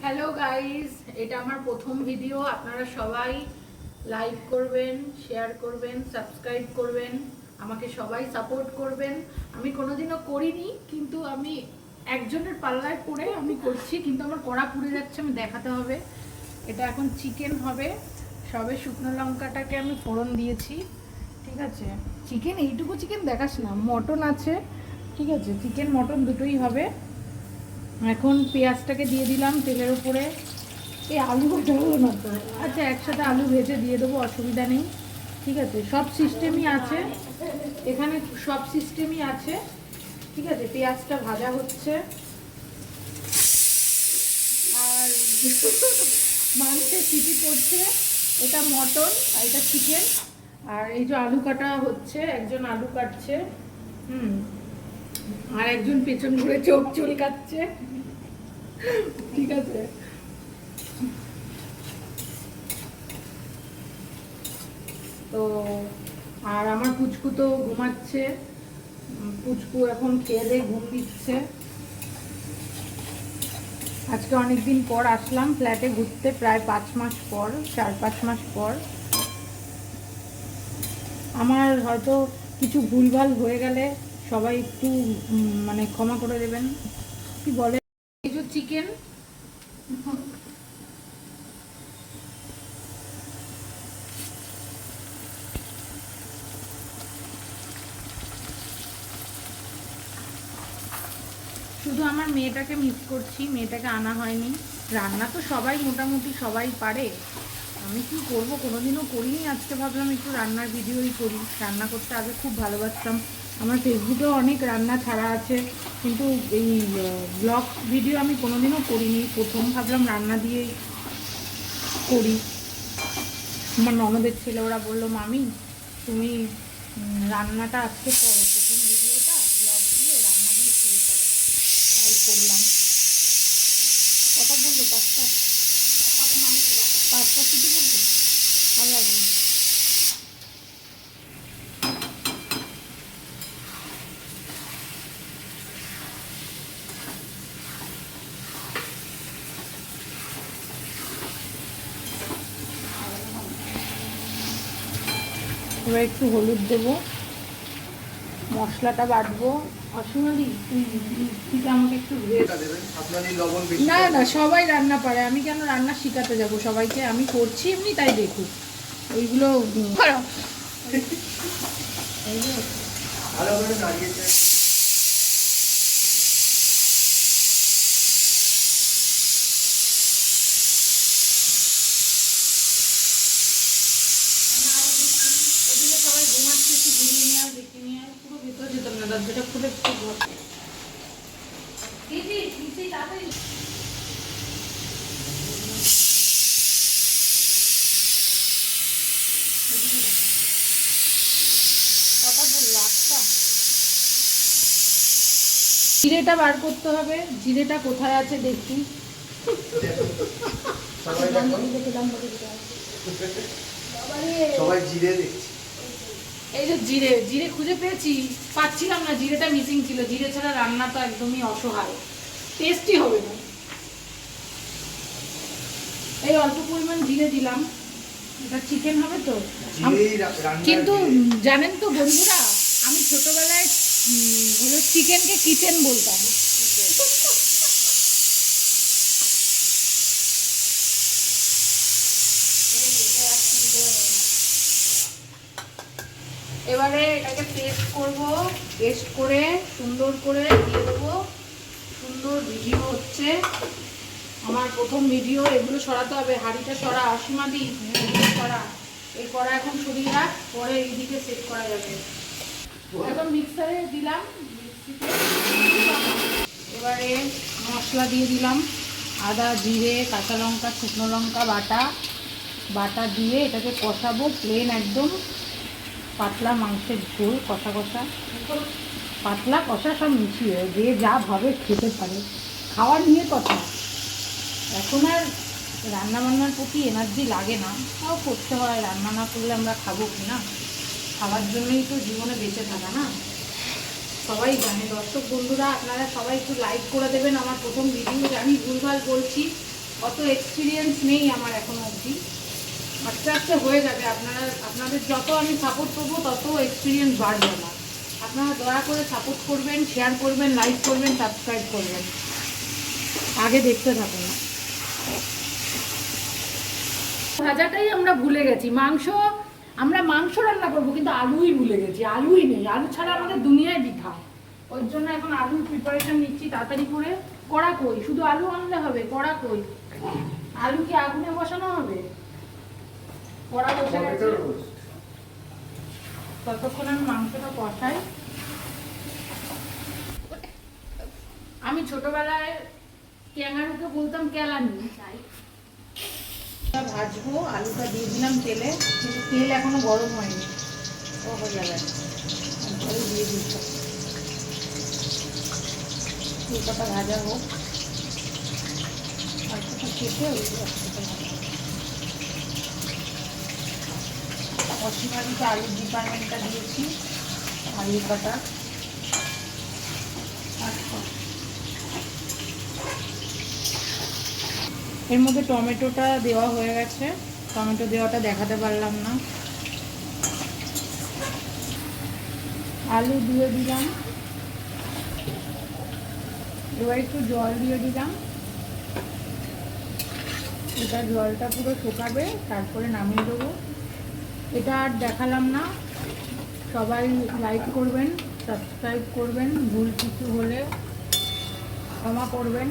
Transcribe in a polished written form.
Hello guys, এটা আমার প্রথম ভিডিও। আপনারা সবাই লাইক করবেন, শেয়ার করবেন, সাবস্ক্রাইব করবেন, আমাকে সবাই সাপোর্ট করবেন। আমি কোনোদিনও করিনি, কিন্তু আমি একজনের পাল্লায় পড়ে আমি করছি, কিন্তু আমার কড়া পুড়ে যাচ্ছে, আমি দেখাতে হবে। এটা এখন চিকেন হবে। সবে শুকনো লঙ্কাটাকে আমি ফোড়ন দিয়েছি, ঠিক আছে। চিকেন এইটুকু চিকেন দেখাস না, মটন আছে, ঠিক আছে। চিকেন মটন দুটোই হবে। এখন পেঁয়াজটাকে দিয়ে দিলাম তেলের উপরে। এই আলু ভাজা হলো না তো, আচ্ছা একসাথে আলু ভেজে দিয়ে দেবো, অসুবিধা নেই, ঠিক আছে। সব সিস্টেমই আছে এখানে, সব সিস্টেমই আছে, ঠিক আছে। পেঁয়াজটা ভাজা হচ্ছে আর মাংসের সিটি পড়ছে। এটা মটন আর এটা চিকেন। আর এই যে আলু কাটা হচ্ছে, একজন আলু কাটছে, আর একজন পেছন ঘুরে চোখ চুলকাচ্ছে, ঠিক আছে। তো আর আমার পুচকু তো ঘুমাচ্ছে, পুচকু এখন খেয়ে দিয়ে ঘুম দিচ্ছে। আজকে অনেকদিন পর আসলাম ফ্ল্যাটে ঘুরতে, প্রায় 5 মাস পর, 4-5 মাস পর। আমার হয়তো কিছু ভুলভাল হয়ে গেলে সবাই একটু মানে ক্ষমা করে দেবেন। কি বলে, এই যে চিকেন, শুধু আমার মেয়েটাকে মিস করছি, মেয়েটাকে আনা হয়নি। রান্না তো সবাই মোটামুটি সবাই পারে, আমি কি করব, কোনোদিনও করিনি। আজকে ভাবলাম একটু রান্নার ভিডিওই করি। রান্না করতে আগে খুব ভালোবাসতাম, আমার ফেসবুকেও অনেক রান্না ছাড়া আছে, কিন্তু এই ব্লগ ভিডিও আমি কোনোদিনও করিনি, প্রথম ভাবলাম রান্না দিয়েই করি। আমার ননদের ছেলে ওরা বললো, মামি তুমি রান্নাটা আজকে করো, প্রথম ভিডিওটা ব্লগ দিয়ে রান্না দিয়ে শুরু করো। তাই করলাম। কথা বললো পাঁচটা, পাঁচটা ছুটি বলবো, ভালো লাগে না। এবার একটু হলুদ দেবো, মশলাটা বাটবো। অসীমাদি তুই আমাকে একটু না না, সবাই রান্না পারে, আমি কেন রান্না শিখাতে যাব সবাইকে, আমি করছি এমনি, তাই দেখুক ওইগুলো সবাই ঘুমাচ্ছে, একটু ঘুরিয়ে নিয়ে আর দেখে নিয়ে আর পুরো ভেতরে যেতাম না, দরজাটা খুলে একটু ঘর তাড়াতাড়ি। কথা বললো আচ্ছা, জিরেটা বার করতে হবে। জিরেটা কোথায় আছে দেখি, সবাই জিরে দেখছি। এই যে জিরে, জিরে খুঁজে পেয়েছি, পাচ্ছিলাম না, জিরেটা মিসিং ছিল। জিরে ছাড়া রান্না তো একদমই অসহায়, টেস্টি হবে না। এই অল্প পরিমাণ জিরে দিলাম, এটা চিকেন হবে তো। কিন্তু জানেন তো বন্ধুরা, আমি ছোটবেলায় হলো চিকেনকে কিচেন বলতাম। এবারে এটাকে পেস্ট করব, পেস্ট করে সুন্দর করে দিয়ে দেবো। সুন্দর ভিডিও হচ্ছে আমার, প্রথম ভিডিও। এগুলো সরাতে হবে, হাঁড়িটা সরা, অসীমাদি সরা, এই কড়া এখন সরিয়ে রাখ, পরে এইদিকে সেট করা যাবে। এখন মিক্সারে দিলাম, মিক্সিতে। এবারে মশলা দিয়ে দিলাম, আদা, জিরে, কাঁচা লঙ্কা, শুকনো লঙ্কা বাটা, বাটা দিয়ে এটাকে কষাবো, প্লেন একদম পাতলা মাংসের ঝোল, কষা কষা, পাতলা কষা সব মিশিয়ে, যে যা ভাবে খেতে পারে, খাওয়া নিয়ে কথা। এখন আর রান্না বান্নার প্রতি এনার্জি লাগে না, তাও করতে হয়, রান্না না করলে আমরা খাবো কি না, খাওয়ার জন্যই তো জীবনে বেঁচে থাকা না, সবাই জানে। দর্শক বন্ধুরা আপনারা সবাই একটু লাইক করে দেবেন, আমার প্রথম ভিডিও, আমি ভুলভাল বলছি অত এক্সপিরিয়েন্স নেই আমার এখনো অবধি, আস্তে আস্তে হয়ে যাবে। আপনাদের যত আমি সাপোর্ট করবো তত এক্সপিরিয়েন্স বাড়বে আমার। আপনারা দয়া করে সাপোর্ট করবেন, শেয়ার করবেন, লাইক করবেন, সাবস্ক্রাইব করবেন। আগে দেখতে থাকুন। ভাজাটাই আমরা ভুলে গেছি। আমরা মাংস রান্না করবো কিন্তু আলুই ভুলে গেছি। আলুই নেই, আলু ছাড়া আমাদের দুনিয়ায় বৃথা। ওই জন্য এখন আলুর প্রিপারেশন নিচ্ছি তাড়াতাড়ি করে। কড়া কই, শুধু আলু আনলে হবে? কড়া কই? আলু কি আগুনে বসানো হবে? কড়া বসে গেছে, ততক্ষণ আমি মাংসটা কষাই। আমি ছোটবেলায় ক্যাঙ্গারুকে বলতাম কেলানি। ভাজবো, আলুটা দিয়ে দিলাম তেলে, কিন্তু তেল এখনো গরম হয়নি। ও হয়ে যাবে, দিয়ে দিচ্ছি। তেলটা ভাজা হোক, আলুটা কেটে অসীমারিতে আলুর ডিপার্টমেন্টটা দিয়েছি, আলু কাটা। এর মধ্যে টমেটোটা দেওয়া হয়ে গেছে, টমেটো দেওয়াটা দেখাতে পারলাম না। আলু দিয়ে দিলাম, এবার একটু জল দিয়ে দিলাম। এটা জলটা পুরো শুকাবে, তারপরে নামিয়ে দেবো। এটা আর দেখালাম না। সবাই লাইক করবেন, সাবস্ক্রাইব করবেন, ভুল কিছু হলে ক্ষমা করবেন।